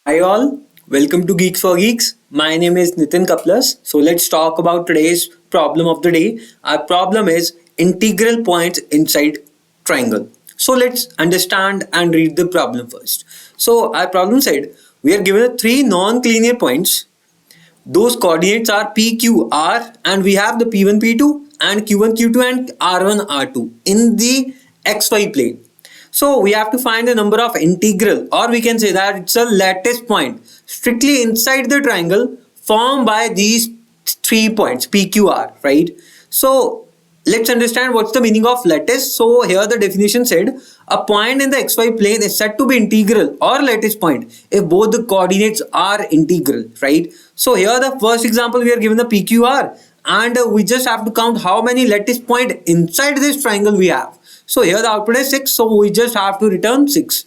Hi all, welcome to Geeks for Geeks. My name is Nitin Kaplas. So let's talk about today's problem of the day. Our problem is integral points inside triangle. So let's understand and read the problem first. So our problem said we are given three non-linear points. Those coordinates are P, Q, R, and we have the P1, P2 and Q1, Q2 and R1, R2 in the XY plane. So we have to find the number of integral, or we can say that it's a lattice point strictly inside the triangle formed by these three points P, Q, R, right? So let's understand what's the meaning of lattice. So here the definition said a point in the xy plane is said to be integral or lattice point if both the coordinates are integral, right? So here the first example we are given the PQR, and we just have to count how many lattice point inside this triangle we have. So here the output is 6, so we just have to return 6.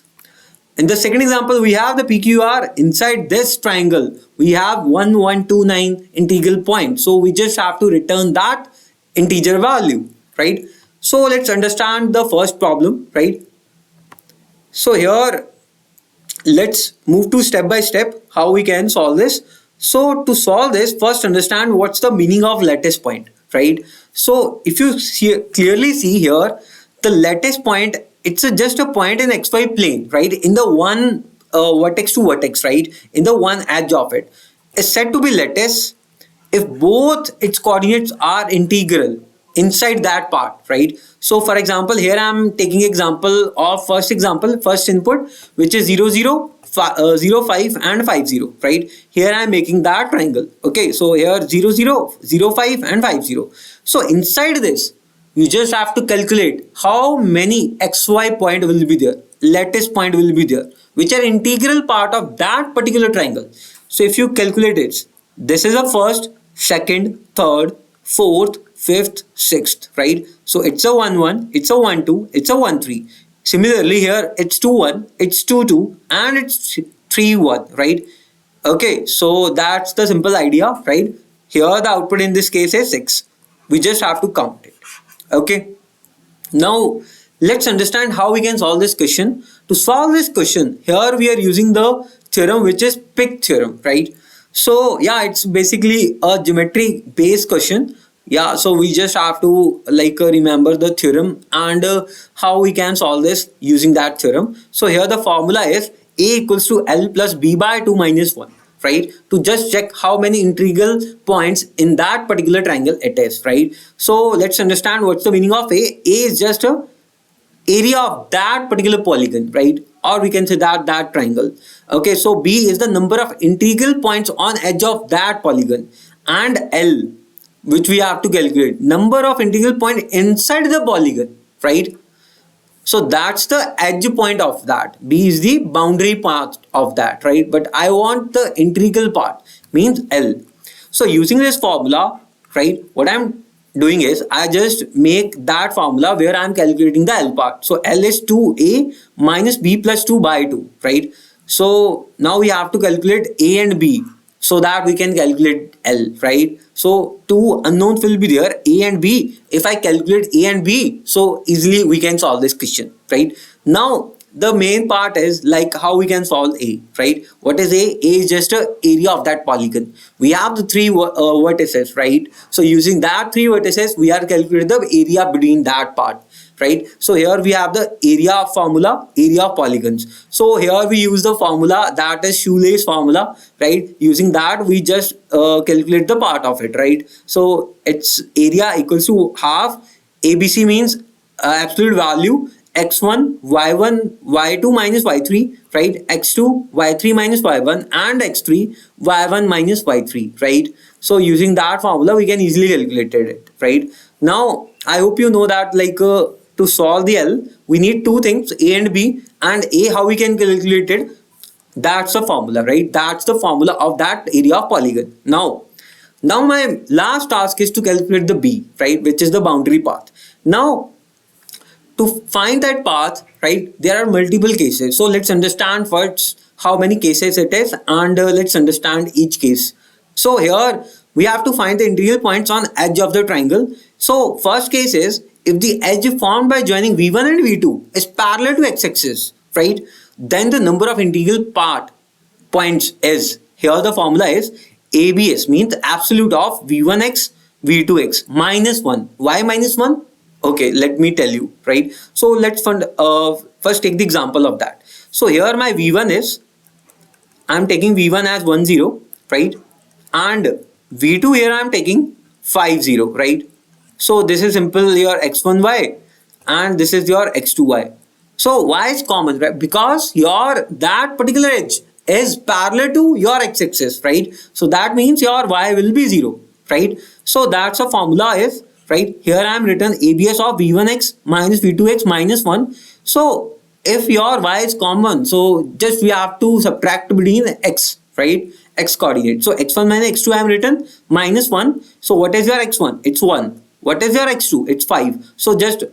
In the second example, we have the PQR inside this triangle. We have 1129 integral point. So we just have to return that integer value, right? So let's understand the first problem, right? So here, let's move to step by step how we can solve this. So to solve this, first understand what's the meaning of lattice point, right? So if you clearly see here, the lattice point, it's just a point in xy plane, right? In the one vertex to vertex, right? In the one edge of it is said to be lattice if both its coordinates are integral inside that part, right? So for example, here I'm taking example of first input, which is 0 0 0 5 and 5 0, right? Here I'm making that triangle. Okay, so here 0 0 0 5 and 5 0. So inside this you just have to calculate how many xy point will be there, lattice point will be there, which are integral part of that particular triangle. So if you calculate it, this is a first, second, third, fourth, fifth, sixth, right? So it's a 1 1, it's a 1 2, it's a 1 3. Similarly here it's 2 1, it's 2 2, and it's 3 1, right? Okay, so that's the simple idea, right? Here the output in this case is 6. We just have to count it. Okay, now let's understand how we can solve this question. To solve this question, here we are using the theorem which is Pick theorem, right? So yeah, it's basically a geometry based question. Yeah, so we just have to remember the theorem and how we can solve this using that theorem. So here the formula is A equals to L plus B by 2 minus 1, right? To just check how many integral points in that particular triangle it is, right? So let's understand what's the meaning of A. A is just a area of that particular polygon, right? Or we can say that triangle. Okay, so B is the number of integral points on edge of that polygon, and L, which we have to calculate, number of integral point inside the polygon, right? So that's the edge point of that. B is the boundary part of that, right? But I want the integral part, means L. So using this formula, right, what I'm doing is I just make that formula where I'm calculating the L part. So L is 2A minus B plus 2 by 2, right? So now we have to calculate A and B so that we can calculate L, right? So two unknowns will be there, A and B. If I calculate A and B, so easily we can solve this question, right? Now the main part is like how we can solve A, right? What is A? A is just a area of that polygon. We have the three vertices, right? So using that three vertices, we are calculating the area between that part, right? So here we have the area formula, area of polygons. So here we use the formula that is shoelace formula, right? Using that we just calculate the part of it, right? So its area equals to half. ABC means absolute value, x1 y1 y2 minus y3, right? x2 y3 minus y1, and x3 y1 minus y3, right? So using that formula we can easily calculate it, right? Now I hope you know that to solve the L we need two things, A and B, and A how we can calculate it, that's the formula, right? That's the formula of that area of polygon. Now my last task is to calculate the B, right, which is the boundary path. Now to find that path, right, there are multiple cases. So let's understand first how many cases it is, and let's understand each case. So here we have to find the integral points on edge of the triangle. So first case is if the edge formed by joining V1 and V2 is parallel to x-axis, right, then the number of integral part points is, here the formula is ABS, means absolute of V1x V2x minus 1. Why minus 1? Okay, let me tell you, right? So let's first take the example of that. So here my V1 is, I'm taking V1 as 1 0, right? And V2 here I'm taking 5 0, right? So this is simple, your x1y, and this is your x2y. So y is common, right? Because your that particular edge is parallel to your x-axis, right? So that means your y will be 0, right? So that's a formula is, right? Here I am written ABS of V1x minus V2x minus 1. So if your y is common, so just we have to subtract between x, right? X coordinate. So x1 minus x2 I am written minus 1. So what is your x1? It's 1. What is your x2? It's 5. So just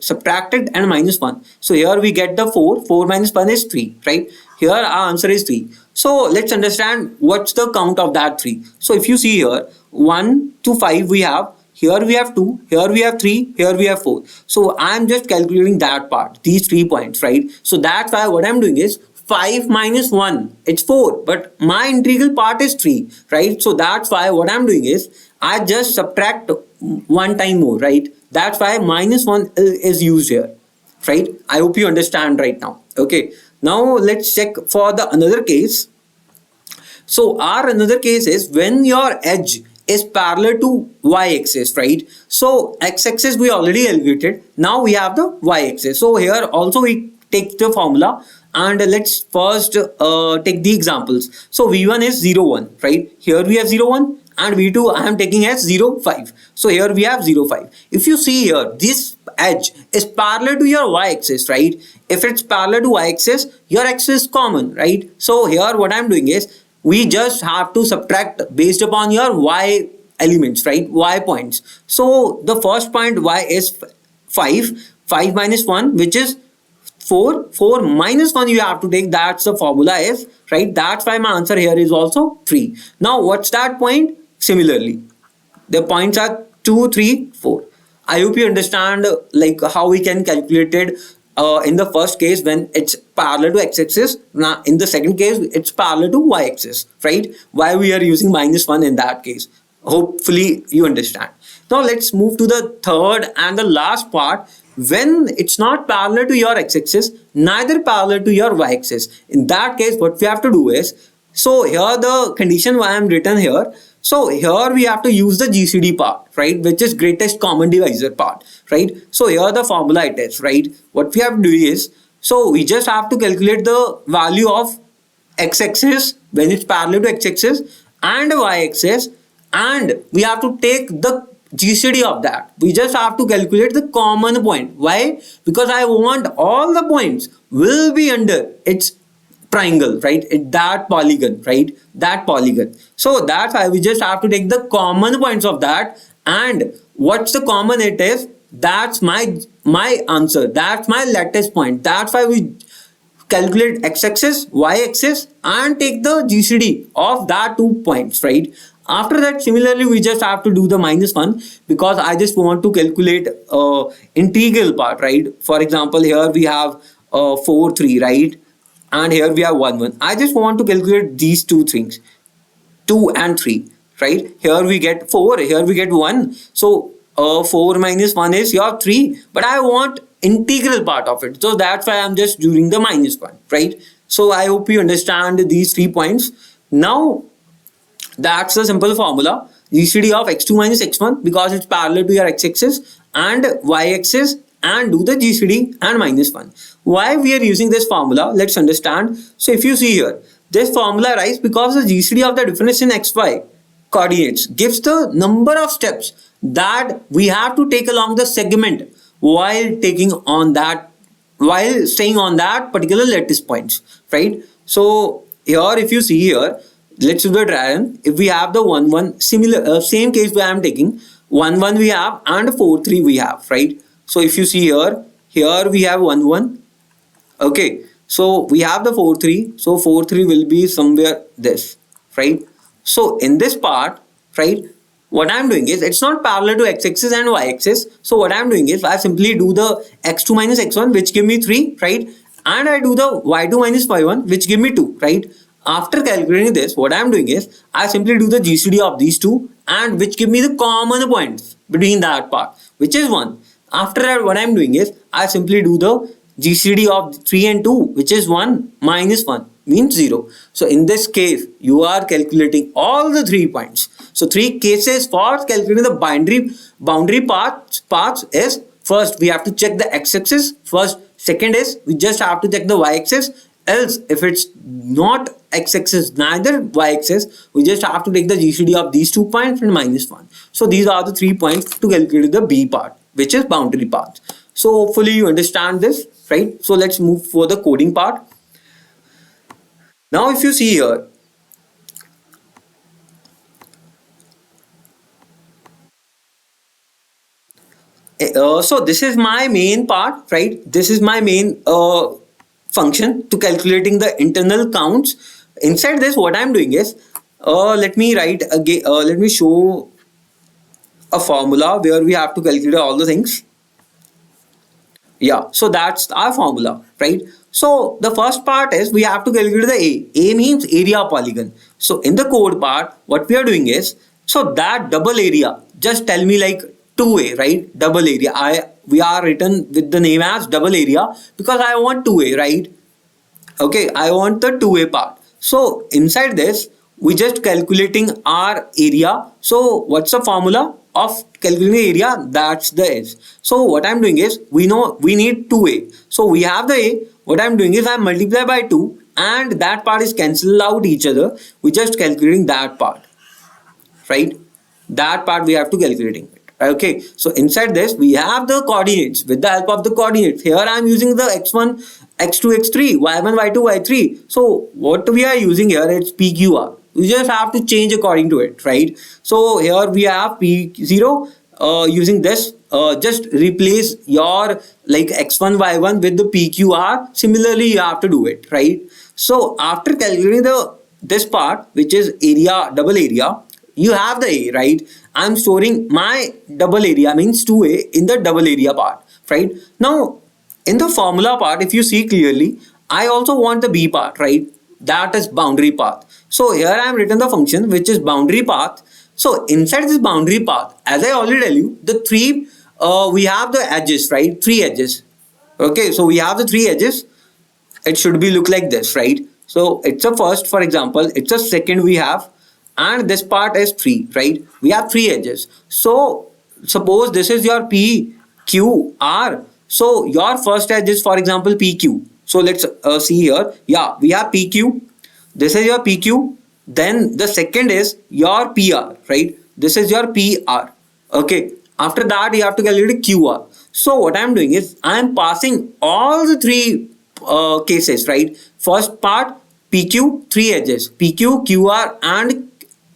subtract it and minus 1. So here we get the 4. 4 minus 1 is 3, right? Here our answer is 3. So let's understand what's the count of that 3. So if you see here, 1 to 5 we have. Here we have 2, here we have 3, here we have 4. So I'm just calculating that part, these 3 points, right? So that's why what I'm doing is 5 minus 1, it's 4, but my integral part is 3, right? So that's why what I'm doing is I just subtract one time more, right? That's why minus 1 is used here, right? I hope you understand right now. Okay, now let's check for the another case. So our another case is when your edge is parallel to y-axis, right? So x-axis we already calculated. Now we have the y-axis. So here also we take the formula, and let's first take the examples. So v1 is 0 1, right? Here we have 0 1, and v2 I am taking as 0 5. So here we have 0 5. If you see here, this edge is parallel to your y-axis, right? If it's parallel to y-axis, your axis is common, right? So here what I'm doing is we just have to subtract based upon your y elements, right? Y points. So the first point y is 5. 5 minus 1, which is 4. 4 minus 1 you have to take. That's the formula is, right? That's why my answer here is also 3. Now what's that point? Similarly, the points are 2, 3, 4. I hope you understand like how we can calculate it in the first case when it's parallel to x-axis. Now in the second case it's parallel to y-axis, right? Why we are using minus 1 in that case. Hopefully you understand. Now let's move to the third and the last part. When it's not parallel to your x-axis, neither parallel to your y-axis. In that case what we have to do is, so here the condition why I am written here. So here we have to use the GCD part, right? Which is greatest common divisor part, right? So here the formula it is, right? What we have to do is, so we just have to calculate the value of x-axis when it's parallel to x-axis and y-axis, and we have to take the GCD of that. We just have to calculate the common point. Why? Because I want all the points will be under its triangle, right? That polygon, right? That polygon. So that's why we just have to take the common points of that, and what's the common it is, that's my answer. That's my lattice point. That's why we calculate x-axis, y-axis, and take the GCD of that 2 points, right? After that, similarly, we just have to do the minus 1 because I just want to calculate integral part, right? For example, here we have 4 3, right? And here we have 1 1. I just want to calculate these two things, 2 and 3, right? Here we get 4, here we get 1. So 4 minus 1 is your 3, but I want integral part of it. So that's why I'm just doing the minus 1, right? So I hope you understand these 3 points. Now that's the simple formula. GCD of x2 minus x1 because it's parallel to your x-axis and y-axis, and do the GCD and minus 1. Why we are using this formula? Let's understand. So if you see here, this formula arises because the GCD of the difference in xy coordinates gives the number of steps that we have to take along the segment while taking on that, while staying on that particular lattice points, right? So here if you see here, let's do the trial. If we have the 1 1, similar same case where I am taking 1 1 we have and 4 3 we have, right? So if you see here, here we have 1 1. Okay, so we have the 4 3. So 4 3 will be somewhere this, right? So in this part, right, what I'm doing is it's not parallel to x-axis and y-axis. So what I'm doing is I simply do the x2 minus x1, which give me 3, right? and I do the y2 minus y1, which give me 2, right? After calculating this, what I am doing is I simply do the GCD of these two, and which give me the common points between that part, which is 1. After that, what I am doing is I simply do the GCD of 3 and 2, which is 1 minus 1 means 0. So in this case, you are calculating all the 3 points. So 3 cases for calculating the boundary paths is, first we have to check the x-axis first. Second is we just have to check the y-axis. Else, if it's not x-axis neither y-axis, we just have to take the GCD of these 2 points and minus 1. So these are the 3 points to calculate the B part, which is boundary path. So hopefully you understand this, right? So let's move for the coding part. Now if you see here, so this is my main part, right? This is my main function to calculating the internal counts. Inside this, what I'm doing is, let me write again, let me show a formula where we have to calculate all the things. Yeah, so that's our formula, right? So the first part is we have to calculate the A. A means area of polygon. So in the code part, what we are doing is, so that double area, just tell me like 2A, right? Double area. We are written with the name as double area because I want 2A, right? Okay, I want the 2A part. So inside this, we just calculating our area. So what's the formula of calculating area? That's the S. So what I'm doing is, we know we need 2A. So we have the A. What I'm doing is I multiply by 2 and that part is cancel out each other. We just calculating that part, right? That part we have to calculating. Okay, so inside this we have the coordinates. With the help of the coordinates, here I am using the x1, x2, x3, y1, y2, y3. So what we are using here, it's PQR. We just have to change according to it, right? So here we have P0. Using this, just replace your like x1, y1 with the PQR. Similarly, you have to do it, right? So after calculating this part, which is area, double area, you have the A, right? I'm storing my double area, means 2A, in the double area part, right? Now, in the formula part, if you see clearly, I also want the B part, right? That is boundary path. So here I have written the function, which is boundary path. So inside this boundary path, as I already tell you, the three, we have the edges, right? 3 edges. Okay, so we have the 3 edges. It should be look like this, right? So it's a first, for example, it's a second we have, and this part is 3, right? We have 3 edges. So suppose this is your P, Q, R. So your first edge is, for example, PQ. So let's see here. Yeah, we have PQ. This is your PQ. Then the second is your PR, right? This is your PR. Okay. After that, you have to calculate QR. So what I'm doing is I'm passing all the 3 cases, right? First part, PQ, 3 edges, PQ, QR, and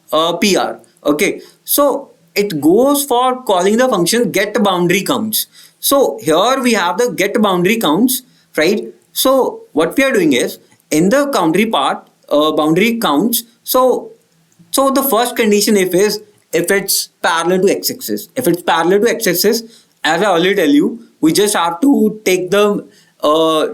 PR. Okay, so it goes for calling the function get boundary counts. So here we have the get boundary counts, right? So what we are doing is, in the boundary part, boundary counts. So the first condition if it's parallel to x-axis. If it's parallel to x-axis, as I already tell you, we just have to take the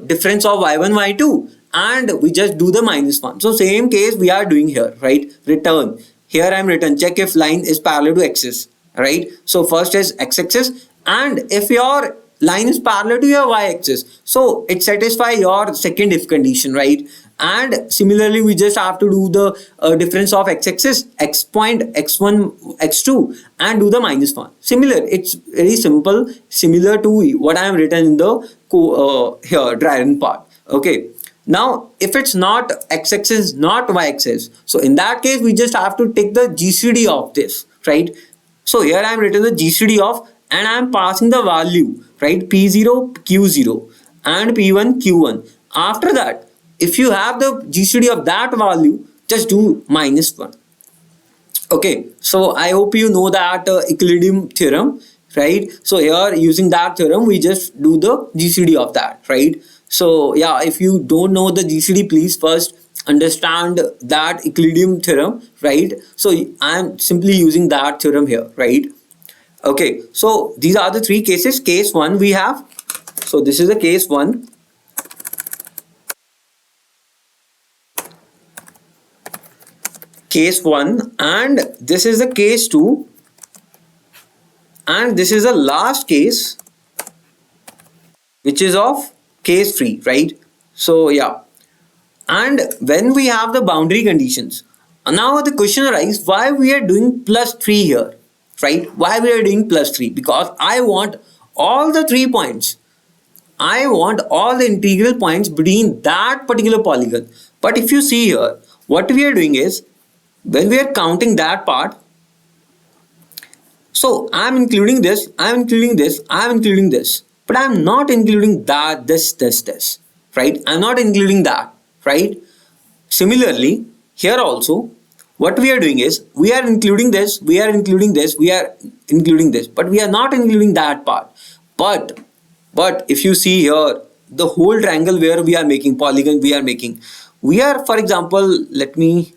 difference of y1, y2, and we just do the minus 1. So same case we are doing here, right? Return. Here I am written check if line is parallel to axis, right? So first is x-axis, and if your line is parallel to your y-axis, so it satisfies your second if condition, right? And similarly, we just have to do the difference of x-axis, x point, x1, x2, and do the minus 1. Similar, it's very simple, similar to what I have written in the here drawing part. Okay. Now, if it's not x-axis, not y-axis, so in that case, we just have to take the GCD of this, right? So here I am written the GCD of, and I am passing the value, right? P0, Q0, and P1, Q1. After that, if you have the GCD of that value, just do minus 1. Okay, so I hope you know that Euclidean theorem, right? So here using that theorem, we just do the GCD of that, right? So yeah, if you don't know the GCD, please first understand that Euclidean theorem, right? So I am simply using that theorem here, right? Okay, so these are the 3 cases. Case 1 we have. So this is the case 1. case 1 and this is the case 2 and this is the last case which is of case 3, right? So yeah, and when we have the boundary conditions, now the question arises why we are doing plus 3 here, right? Why we are doing plus 3? Because I want all the 3 points. I want all the integral points between that particular polygon. But if you see here, what we are doing is, when we are counting that part, so I'm including this, I'm including this, I'm including this, but I'm not including that, this, right? I'm not including that, right? Similarly, here also, what we are doing is, we are including this, we are including this, we are including this, but we are not including that part. But if you see here, the whole triangle where we are making, polygon we are, for example, let me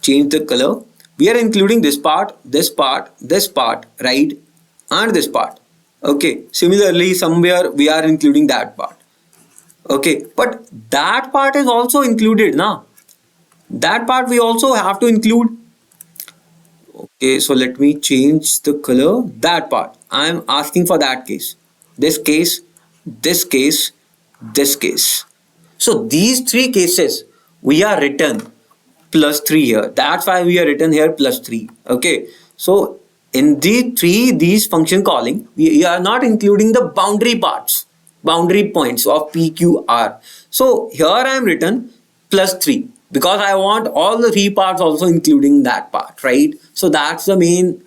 change the color. We are including this part, this part, this part, right? And this part. Okay. Similarly, somewhere we are including that part. Okay. But that part is also included now. That part we also have to include. Okay. So let me change the color. That part. I am asking for that case. This case, this case, this case. So these 3 cases we are written plus 3 here. That's why we are written here plus 3. Okay. So in these function calling, we are not including the boundary parts, boundary points of PQR. So here I am written plus 3 because I want all the 3 parts also including that part, right? So that's the main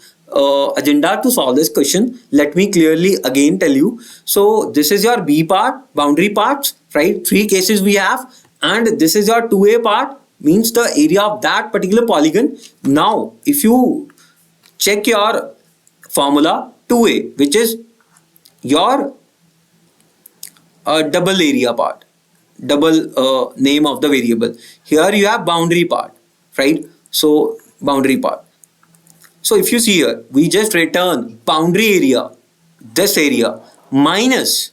agenda to solve this question. Let me clearly again tell you. So this is your B part, boundary parts, right? 3 cases we have, and this is your 2A part, means the area of that particular polygon. Now if you check your formula 2A, which is your double area part, double name of the variable. Here you have boundary part, right? So boundary part. So if you see here, we just return boundary area, this area, minus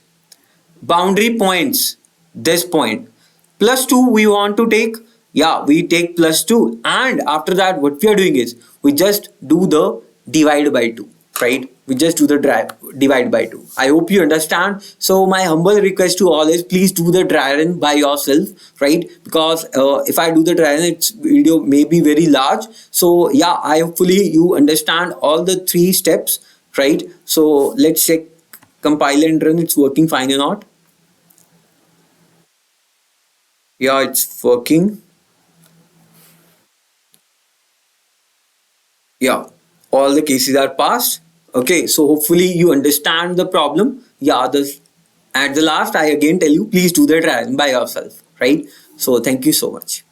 boundary points, this point, plus 2 we want to take. Yeah, we take plus 2, and after that what we are doing is, we just do the divide by 2, right? We just do the divide by 2. I hope you understand. So my humble request to all is, please do the dry run by yourself, right? Because if I do the dry run, its video may be very large. So yeah, I hopefully you understand all the 3 steps, right? So let's check, compile and run, it's working fine or not. Yeah, it's working. Yeah, all the cases are passed. Okay, so hopefully you understand the problem. Yeah, at the last I again tell you, please do the trial by yourself, right? So thank you so much.